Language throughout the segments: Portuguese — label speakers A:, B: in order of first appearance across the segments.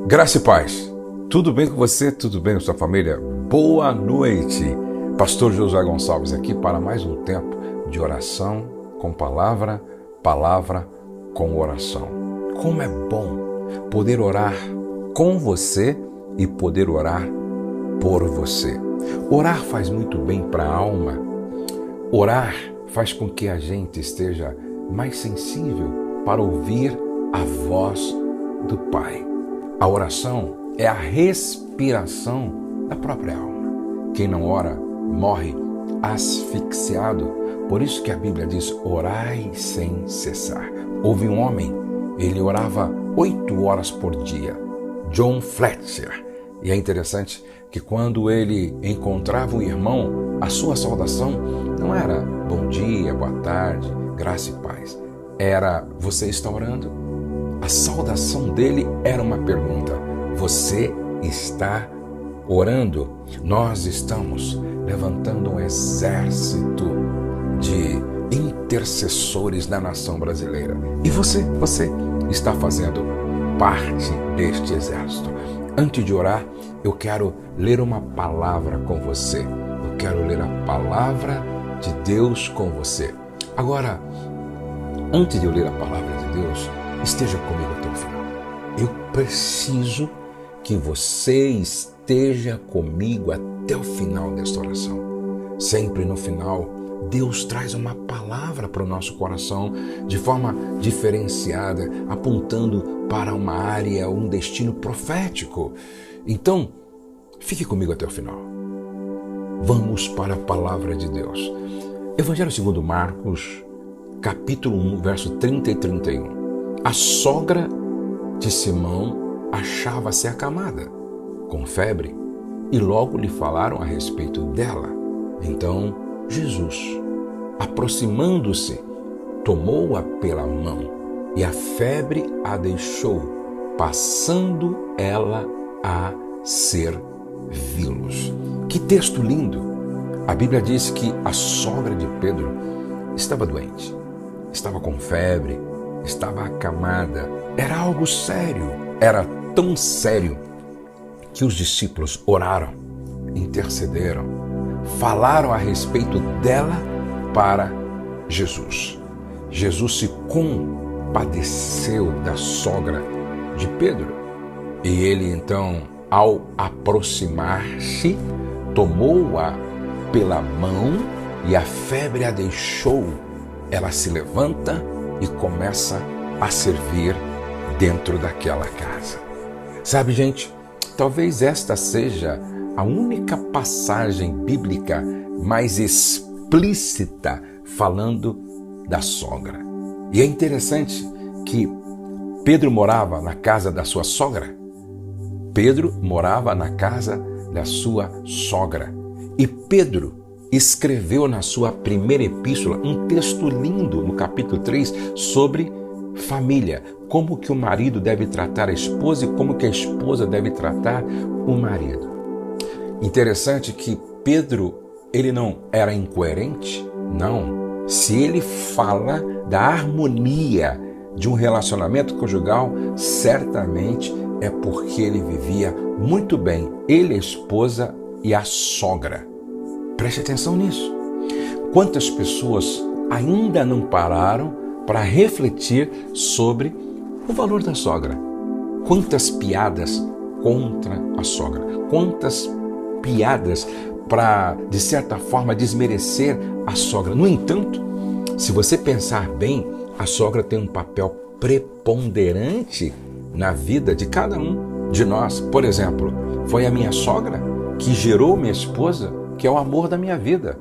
A: Graça e paz. Tudo bem com você? Tudo bem com sua família? Boa noite. Pastor Josué Gonçalves aqui para mais um tempo de oração com palavra, palavra com oração. Como é bom poder orar com você e poder orar por você. Orar faz muito bem para a alma. Orar faz com que a gente esteja mais sensível para ouvir a voz do Pai. A oração é a respiração da própria alma. Quem não ora morre asfixiado. Por isso que a Bíblia diz: orai sem cessar. Houve um homem, ele orava 8 horas por dia, John Fletcher. E é interessante que quando ele encontrava um irmão, a sua saudação não era bom dia, boa tarde, graça e paz. Era: você está orando? A saudação dele era uma pergunta: você está orando? Nós estamos levantando um exército de intercessores na nação brasileira. E você está fazendo parte deste exército. Antes de orar, eu quero ler uma palavra com você. Eu quero ler a palavra de Deus com você. Agora, antes de eu ler a palavra de Deus, esteja comigo até o final. Eu preciso que você esteja comigo até o final desta oração. Sempre no final, Deus traz uma palavra para o nosso coração de forma diferenciada, apontando para uma área, um destino profético. Então, fique comigo até o final. Vamos para a palavra de Deus. Evangelho segundo Marcos, capítulo 1, verso 30 e 31. A sogra de Simão achava-se acamada, com febre, e logo lhe falaram a respeito dela. Então Jesus, aproximando-se, tomou-a pela mão, e a febre a deixou, passando ela a servi-los. Que texto lindo! A Bíblia diz que a sogra de Pedro estava doente, estava com febre, estava acamada. Era algo sério. Era tão sério que os discípulos oraram, intercederam, falaram a respeito dela para Jesus. Jesus se compadeceu da sogra de Pedro. E ele então, ao aproximar-se, tomou-a pela mão e a febre a deixou. Ela se levanta e começa a servir dentro daquela casa. Sabe, gente, talvez esta seja a única passagem bíblica mais explícita falando da sogra. E é interessante que Pedro morava na casa da sua sogra. Pedro morava na casa da sua sogra. E Pedro escreveu na sua primeira epístola um texto lindo no capítulo 3 sobre família, como que o marido deve tratar a esposa e como que a esposa deve tratar o marido. Interessante que Pedro, ele não era incoerente, não. Se ele fala da harmonia de um relacionamento conjugal, certamente é porque ele vivia muito bem, ele, a esposa e a sogra. Preste atenção nisso. Quantas pessoas ainda não pararam para refletir sobre o valor da sogra? Quantas piadas contra a sogra? Quantas piadas para, de certa forma, desmerecer a sogra? No entanto, se você pensar bem, a sogra tem um papel preponderante na vida de cada um de nós. Por exemplo, foi a minha sogra que gerou minha esposa, que é o amor da minha vida.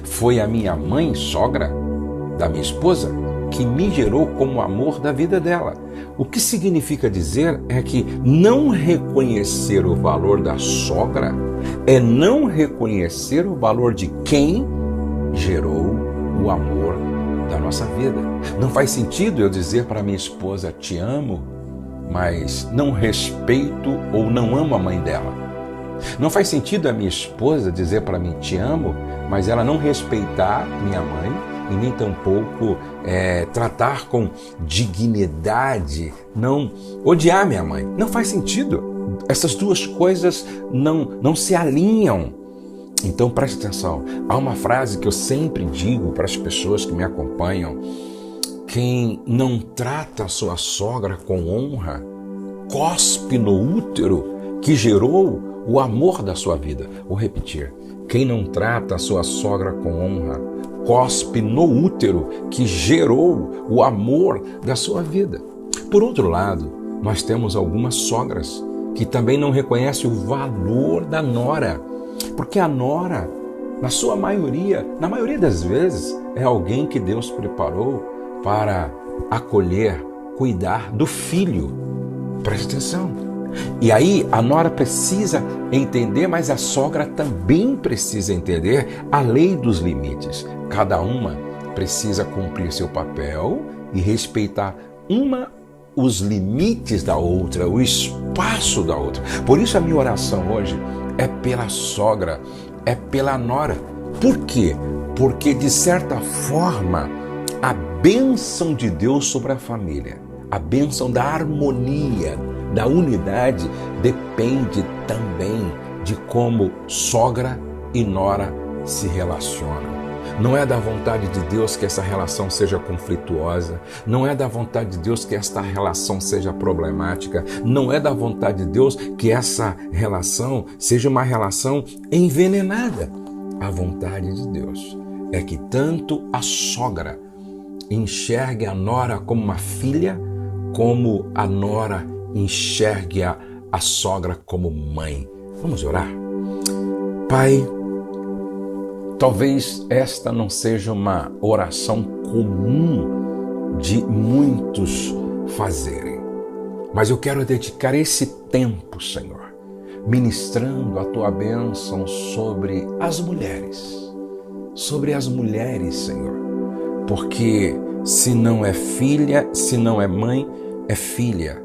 A: Foi a minha mãe, sogra da minha esposa, que me gerou como o amor da vida dela. O que significa dizer é que não reconhecer o valor da sogra é não reconhecer o valor de quem gerou o amor da nossa vida. Não faz sentido eu dizer para minha esposa: te amo, mas não respeito ou não amo a mãe dela. Não faz sentido a minha esposa dizer para mim: te amo, mas ela não respeitar minha mãe e nem tampouco tratar com dignidade, não odiar minha mãe. Não faz sentido. Essas duas coisas não se alinham. Então preste atenção. Há uma frase que eu sempre digo para as pessoas que me acompanham: quem não trata a sua sogra com honra, cospe no útero que gerou o amor da sua vida. Vou repetir. Quem não trata a sua sogra com honra, cospe no útero que gerou o amor da sua vida. Por outro lado, nós temos algumas sogras que também não reconhecem o valor da nora. Porque a nora, na maioria das vezes, é alguém que Deus preparou para acolher, cuidar do filho. Preste atenção. E aí a nora precisa entender, mas a sogra também precisa entender a lei dos limites. Cada uma precisa cumprir seu papel e respeitar os limites da outra, o espaço da outra. Por isso a minha oração hoje é pela sogra, é pela nora. Por quê? Porque de certa forma a bênção de Deus sobre a família, a bênção da harmonia, da unidade, depende também de como sogra e nora se relacionam. Não é da vontade de Deus que essa relação seja conflituosa, não é da vontade de Deus que esta relação seja problemática, não é da vontade de Deus que essa relação seja uma relação envenenada. A vontade de Deus é que tanto a sogra enxergue a nora como uma filha, como a nora enxergue a sogra como mãe. Vamos orar? Pai, talvez esta não seja uma oração comum de muitos fazerem, mas eu quero dedicar esse tempo, Senhor, ministrando a Tua bênção sobre as mulheres, Senhor, porque se não é filha, se não é mãe, é filha.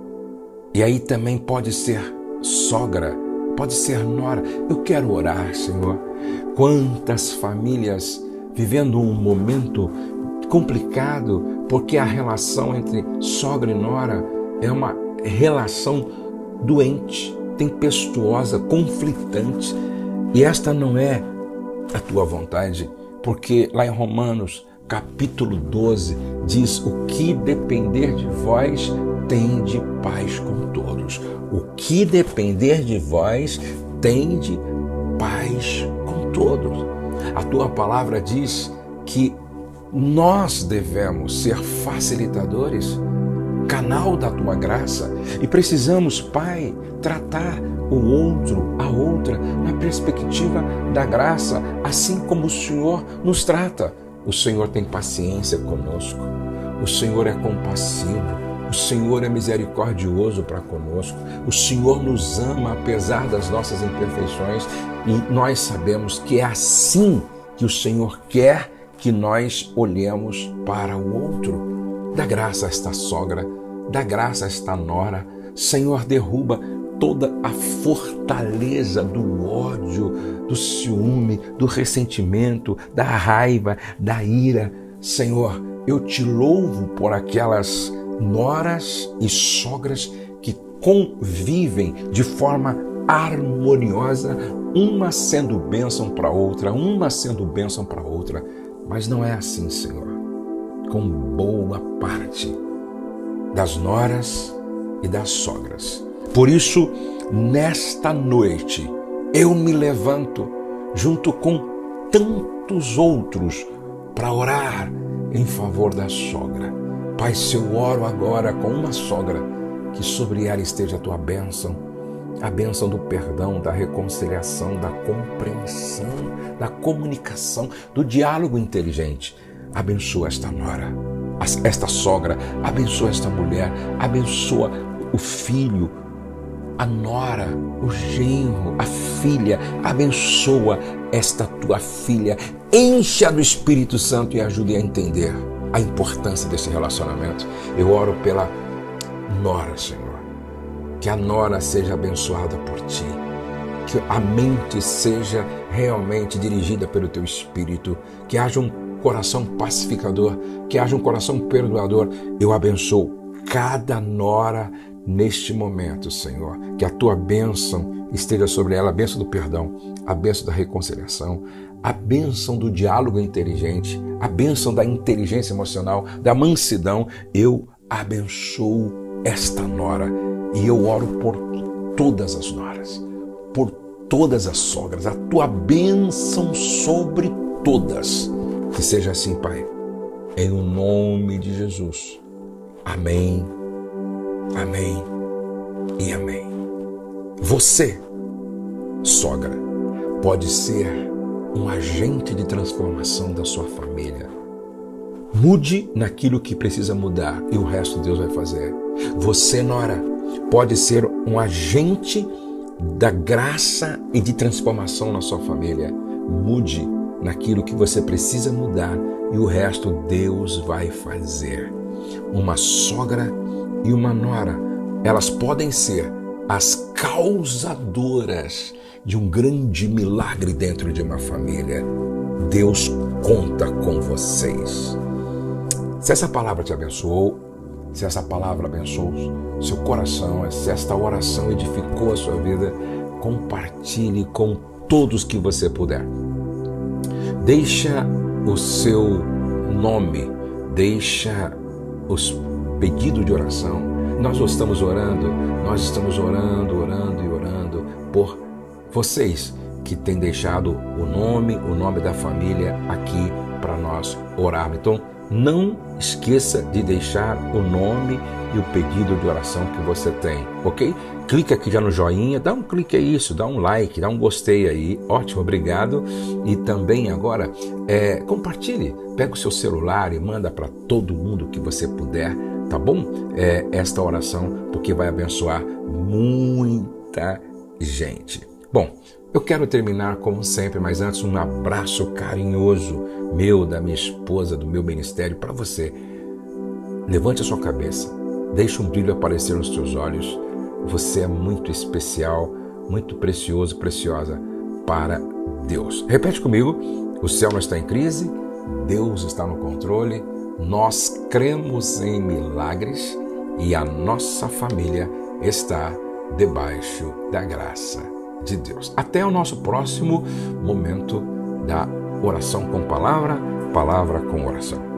A: E aí também pode ser sogra, pode ser nora. Eu quero orar, Senhor. Quantas famílias vivendo um momento complicado, porque a relação entre sogra e nora é uma relação doente, tempestuosa, conflitante. E esta não é a Tua vontade, porque lá em Romanos, capítulo 12, diz: o que depender de vós, tende paz com todos. O que depender de vós, tende paz com todos. A Tua palavra diz que nós devemos ser facilitadores, canal da Tua graça, e precisamos, Pai, tratar o outro, a outra, na perspectiva da graça, assim como o Senhor nos trata. O Senhor tem paciência conosco, o Senhor é compassivo, o Senhor é misericordioso para conosco, o Senhor nos ama apesar das nossas imperfeições, e nós sabemos que é assim que o Senhor quer que nós olhemos para o outro. Dá graça a esta sogra, dá graça a esta nora. Senhor, derruba toda a fortaleza do ódio, do ciúme, do ressentimento, da raiva, da ira. Senhor, eu Te louvo por aquelas noras e sogras que convivem de forma harmoniosa, uma sendo bênção para outra, Mas não é assim, Senhor, com boa parte das noras e das sogras. Por isso, nesta noite, eu me levanto junto com tantos outros para orar em favor da sogra. Pai, se eu oro agora com uma sogra, que sobre ela esteja a Tua bênção, a bênção do perdão, da reconciliação, da compreensão, da comunicação, do diálogo inteligente. Abençoa esta nora, esta sogra, abençoa esta mulher, abençoa o filho, a nora, o genro, a filha. Abençoa esta Tua filha, encha do Espírito Santo e ajude a entender a importância desse relacionamento. Eu oro pela nora, Senhor, que a nora seja abençoada por Ti, que a mente seja realmente dirigida pelo Teu Espírito, que haja um coração pacificador, que haja um coração perdoador. Eu abençoo cada nora neste momento, Senhor, que a tua bênção esteja sobre ela, a bênção do perdão, a bênção da reconciliação, a bênção do diálogo inteligente, a bênção da inteligência emocional, da mansidão. Eu abençoo esta nora e eu oro por todas as noras, por todas as sogras, a tua bênção sobre todas. Que seja assim, Pai, em o nome de Jesus. Amém, amém e amém. Você, sogra, pode ser um agente de transformação da sua família. Mude naquilo que precisa mudar e o resto Deus vai fazer. Você, nora, pode ser um agente da graça e de transformação na sua família. Mude naquilo que você precisa mudar e o resto Deus vai fazer. Uma sogra e uma nora, elas podem ser as causadoras de um grande milagre dentro de uma família. Deus conta com vocês. Se essa palavra te abençoou, se essa palavra abençoou seu coração, se esta oração edificou a sua vida, compartilhe com todos que você puder. Deixa o seu nome, deixa os pedidos de oração. Nós estamos orando por vocês que têm deixado o nome da família aqui para nós orarmos. Então, não esqueça de deixar o nome e o pedido de oração que você tem, ok? Clica aqui já no joinha, dá um clique aí, dá um like, dá um gostei aí, ótimo, obrigado. E também agora, compartilhe, pega o seu celular e manda para todo mundo que você puder, tá bom? Esta oração, porque vai abençoar muita gente. Bom, eu quero terminar como sempre, mas antes um abraço carinhoso meu, da minha esposa, do meu ministério para você. Levante a sua cabeça, deixe um brilho aparecer nos seus olhos. Você é muito especial, muito precioso, preciosa para Deus. Repete comigo: o céu não está em crise, Deus está no controle, nós cremos em milagres e a nossa família está debaixo da graça de Deus. Até o nosso próximo momento da oração com palavra, palavra com oração.